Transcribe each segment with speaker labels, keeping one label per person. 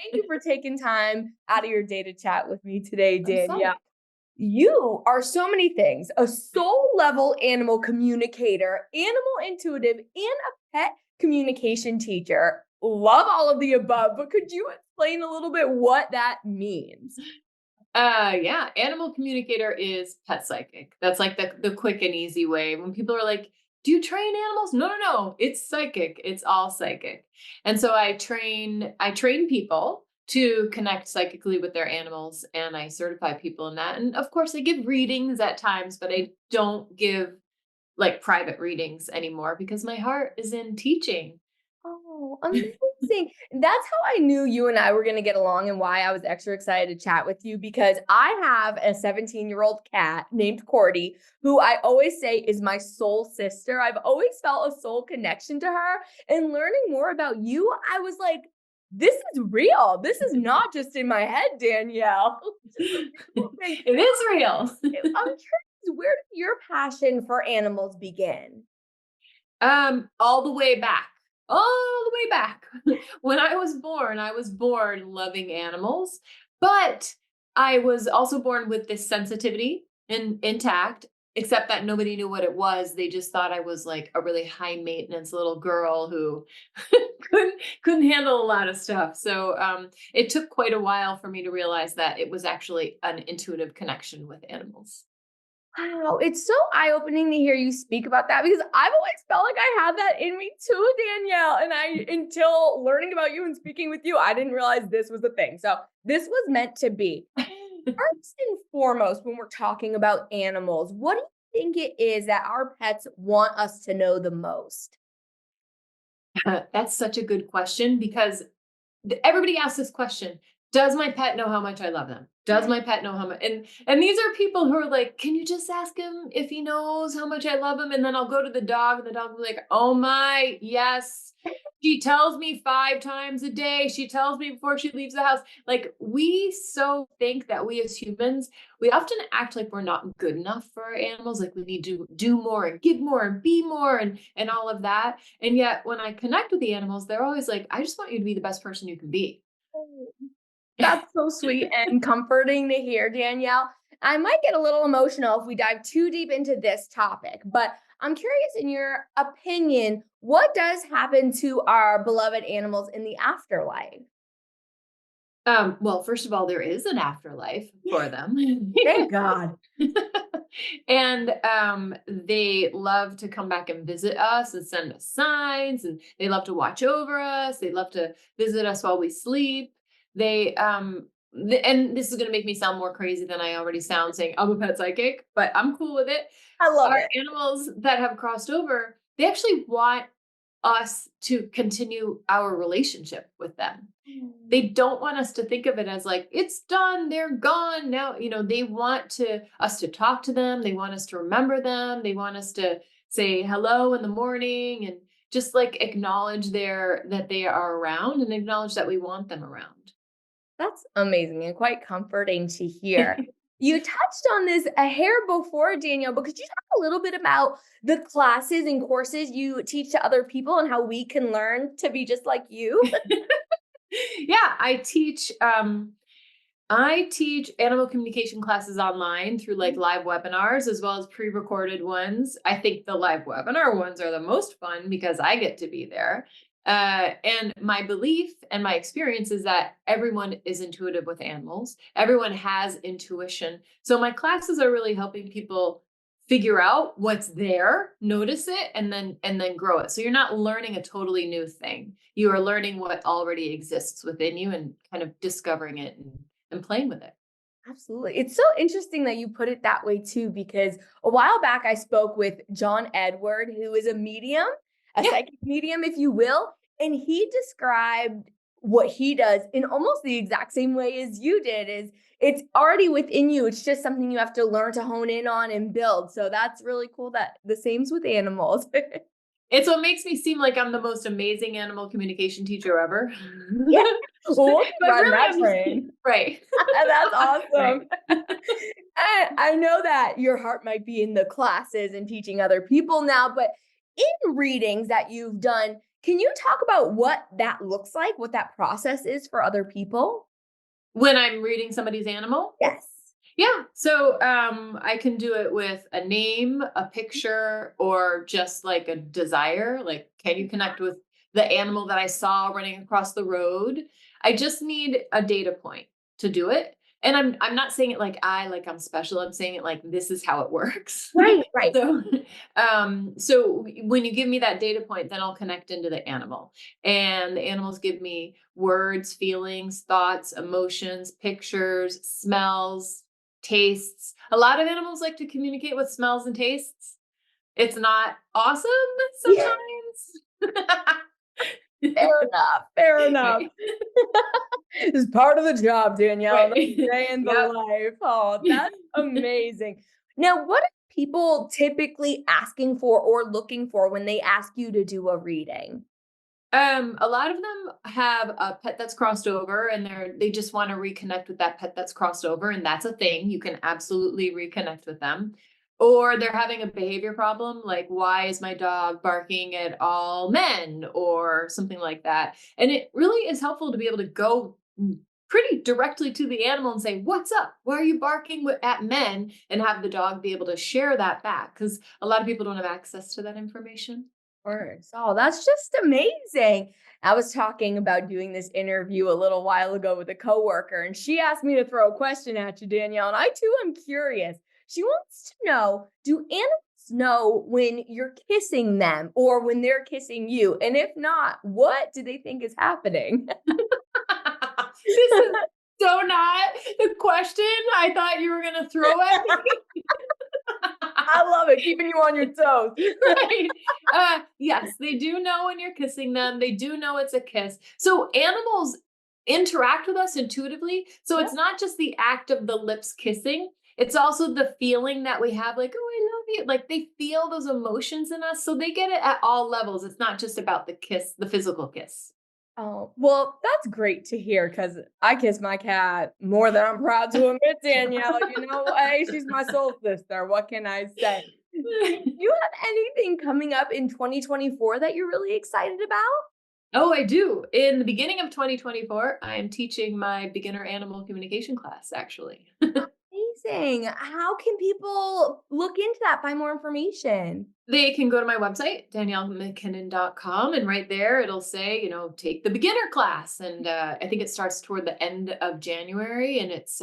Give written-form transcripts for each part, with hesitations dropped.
Speaker 1: thank you for taking time out of your day to chat with me today,
Speaker 2: I'm
Speaker 1: Danielle.
Speaker 2: psyched.
Speaker 1: You are so many things: a soul level animal communicator, animal intuitive, and a pet communication teacher. Love all of the above, but could you explain a little bit what that means?
Speaker 2: Yeah, animal communicator is pet psychic. That's like the quick and easy way. When people are like, "Do you train animals?" No, no, no. It's psychic. It's all psychic. And so I train people to connect psychically with their animals, and I certify people in that. And of course, I give readings at times, but I don't give like private readings anymore because my heart is in teaching.
Speaker 1: Oh, amazing. That's how I knew you and I were going to get along and why I was extra excited to chat with you because I have a 17-year-old cat named Cordy, who I always say is my soul sister. I've always felt a soul connection to her. And learning more about you, I was like, this is real. This is not just in my head, Danielle. Which is amazing.
Speaker 2: It is real.
Speaker 1: I'm curious, where did your passion for animals begin?
Speaker 2: All the way back. All the way back. When I was born loving animals, but I was also born with this sensitivity intact, except that nobody knew what it was. They just thought I was like a really high maintenance little girl who couldn't handle a lot of stuff. So it took quite a while for me to realize that it was actually an intuitive connection with animals.
Speaker 1: Wow, it's so eye-opening to hear you speak about that because I've always felt like I had that in me too, Danielle. And until learning about you and speaking with you, I didn't realize this was a thing. So this was meant to be. First and foremost, when we're talking about animals, what do you think it is that our pets want us to know the most?
Speaker 2: That's such a good question because everybody asks this question. Does my pet know how much I love them? Does my pet know how much? And these are people who are like, can you just ask him if he knows how much I love him? And then I'll go to the dog, and the dog will be like, oh my, yes. She tells me 5 times a day. She tells me before she leaves the house. Like, we so think that we as humans, we often act like we're not good enough for our animals. Like we need to do more and give more and be more and all of that. And yet when I connect with the animals, they're always like, I just want you to be the best person you can be.
Speaker 1: Oh, that's so sweet and comforting to hear, Danielle. I might get a little emotional if we dive too deep into this topic, but I'm curious in your opinion, what does happen to our beloved animals in the afterlife?
Speaker 2: Well, first of all, there is an afterlife for them.
Speaker 1: Thank God.
Speaker 2: And they love to come back and visit us and send us signs, and they love to watch over us. They love to visit us while we sleep. They and this is going to make me sound more crazy than I already sound saying I'm a pet psychic, but I'm cool with it.
Speaker 1: I love
Speaker 2: Our
Speaker 1: it.
Speaker 2: animals that have crossed over, they actually want us to continue our relationship with them. They don't want us to think of it as like it's done, they're gone now. They want to us to talk to them. They want us to remember them. They want us to say hello in the morning and just like acknowledge that they are around and acknowledge that we want them around.
Speaker 1: That's amazing and quite comforting to hear. You touched on this a hair before, Danielle, but could you talk a little bit about the classes and courses you teach to other people and how we can learn to be just like you?
Speaker 2: Yeah, I teach animal communication classes online through like live webinars as well as pre-recorded ones. I think the live webinar ones are the most fun because I get to be there. And my belief and my experience is that everyone is intuitive with animals. Everyone has intuition. So my classes are really helping people figure out what's there, notice it, and then grow it. So you're not learning a totally new thing. You are learning what already exists within you and kind of discovering it and playing with it.
Speaker 1: Absolutely. It's so interesting that you put it that way too, because a while back I spoke with John Edward, who is a medium, a
Speaker 2: Yeah.
Speaker 1: psychic medium, if you will, and he described what he does in almost the exact same way as you did is it's already within you. It's just something you have to learn to hone in on and build. So that's really cool that the same's with animals.
Speaker 2: It's what makes me seem like I'm the most amazing animal communication teacher ever.
Speaker 1: Yeah. Well, we'll
Speaker 2: But
Speaker 1: keep riding
Speaker 2: really,
Speaker 1: that
Speaker 2: I'm just
Speaker 1: train.
Speaker 2: right.
Speaker 1: That's
Speaker 2: Right.
Speaker 1: awesome. I know that your heart might be in the classes and teaching other people now, but in readings that you've done, Can you talk about what that looks like, what that process is for other people?
Speaker 2: When I'm reading somebody's animal?
Speaker 1: Yes.
Speaker 2: Yeah. So I can do it with a name, a picture, or just like a desire. Like, can you connect with the animal that I saw running across the road? I just need a data point to do it. And I'm not saying it like I'm special. I'm saying it like this is how it works.
Speaker 1: Right, right.
Speaker 2: So when you give me that data point, then I'll connect into the animal. And the animals give me words, feelings, thoughts, emotions, pictures, smells, tastes. A lot of animals like to communicate with smells and tastes. It's not awesome
Speaker 1: Yeah,
Speaker 2: sometimes.
Speaker 1: fair enough, fair enough.
Speaker 2: Right.
Speaker 1: It's part of the job, Danielle, the
Speaker 2: Right.
Speaker 1: day in the
Speaker 2: Yep.
Speaker 1: life. Oh, that's amazing. Now, what are people typically asking for or looking for when they ask you to do a reading?
Speaker 2: A lot of them have a pet that's crossed over and they just want to reconnect with that pet that's crossed over. And that's a thing. You can absolutely reconnect with them. Or they're having a behavior problem, like why is my dog barking at all men or something like that. And it really is helpful to be able to go pretty directly to the animal and say, what's up? Why are you barking at men? And have the dog be able to share that back. Because a lot of people don't have access to that information.
Speaker 1: Course. Oh, that's just amazing. I was talking about doing this interview a little while ago with a coworker, and she asked me to throw a question at you, Danielle. And I too am curious. She wants to know, do animals know when you're kissing them or when they're kissing you? And if not, what do they think is happening?
Speaker 2: This is so not the question I thought you were gonna throw at me.
Speaker 1: I love it, keeping you on your toes.
Speaker 2: Right. Yes, they do know when you're kissing them. They do know it's a kiss. So animals interact with us intuitively. So
Speaker 1: Yep.
Speaker 2: it's not just the act of the lips kissing. It's also the feeling that we have, like, oh, I love you. Like they feel those emotions in us. So they get it at all levels. It's not just about the kiss, the physical kiss.
Speaker 1: Oh, well, that's great to hear because I kiss my cat more than I'm proud to admit, Danielle. You know, hey, she's my soul sister. What can I say? Do you have anything coming up in 2024 that you're really excited about?
Speaker 2: Oh, I do. In the beginning of 2024, I am teaching my beginner animal communication class, actually.
Speaker 1: Amazing. How can people look into that, find more information?
Speaker 2: They can go to my website, daniellemckinnon.com, and right there it'll say, take the beginner class. And I think it starts toward the end of January. And it's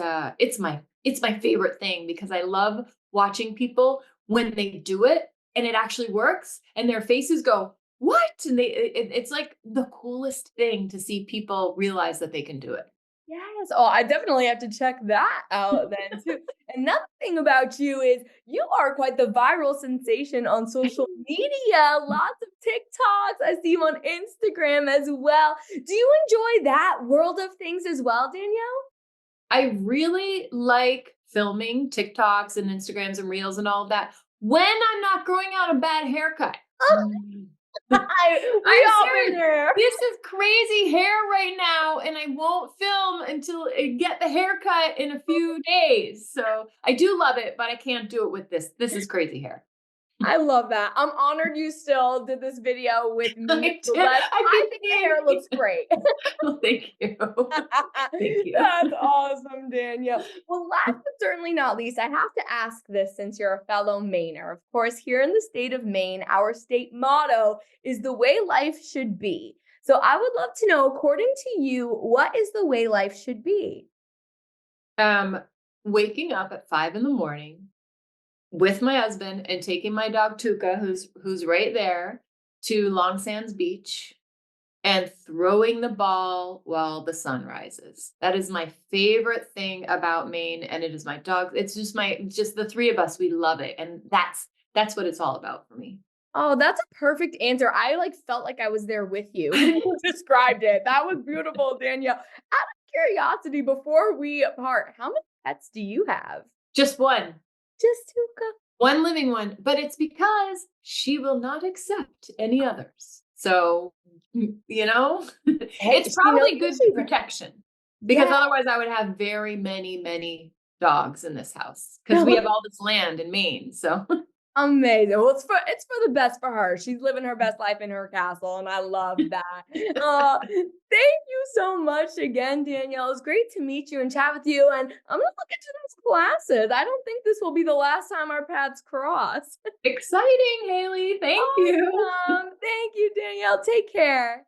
Speaker 2: my favorite thing because I love watching people when they do it and it actually works and their faces go, what? And it's like the coolest thing to see people realize that they can do it.
Speaker 1: Yes. Oh, I definitely have to check that out then too. Another thing about you is you are quite the viral sensation on social media. Lots of TikToks. I see you on Instagram as well. Do you enjoy that world of things as well, Danielle?
Speaker 2: I really like filming TikToks and Instagrams and reels and all of that when I'm not growing out a bad haircut. Mm.
Speaker 1: We
Speaker 2: I'm
Speaker 1: all been
Speaker 2: serious.
Speaker 1: there.
Speaker 2: This is crazy hair right now, and I won't film until I get the haircut in a few days. So I do love it, but I can't do it with this. This is crazy hair.
Speaker 1: I love that. I'm honored you still did this video with me and
Speaker 2: I did.
Speaker 1: Celeste.
Speaker 2: I
Speaker 1: I
Speaker 2: keep
Speaker 1: think the
Speaker 2: seeing
Speaker 1: hair looks great.
Speaker 2: Well, thank you. Thank you.
Speaker 1: That's awesome, Danielle. Well, last but certainly not least, I have to ask this since you're a fellow Mainer. Of course, here in the state of Maine, our state motto is the way life should be. So I would love to know, according to you, what is the way life should be?
Speaker 2: Um, Waking up at 5 in the morning with my husband and taking my dog Tuca, who's right there, to Long Sands Beach and throwing the ball while the sun rises. That is my favorite thing about Maine, and it is my dog. It's just the three of us. We love it, and that's what it's all about for me.
Speaker 1: Oh, that's a perfect answer. I like felt like I was there with you when you described it. That was beautiful, Danielle. Out of curiosity, before we part, how many pets do you have?
Speaker 2: Just
Speaker 1: Just Tuka.
Speaker 2: one living one, but it's because she will not accept any others. So,
Speaker 1: Hey,
Speaker 2: it's
Speaker 1: she knows
Speaker 2: probably
Speaker 1: what
Speaker 2: good
Speaker 1: she wants.
Speaker 2: protection because
Speaker 1: Yeah.
Speaker 2: otherwise I would have very many, many dogs in this house because we have all this land in Maine. So,
Speaker 1: Amazing. Well, it's for the best for her. She's living her best life in her castle, and I love that. Thank you so much again, Danielle. It's great to meet you and chat with you. And I'm gonna look into those classes. I don't think this will be the last time our paths cross.
Speaker 2: Exciting, Haley. Thank you.
Speaker 1: Awesome. Thank you, Danielle. Take care.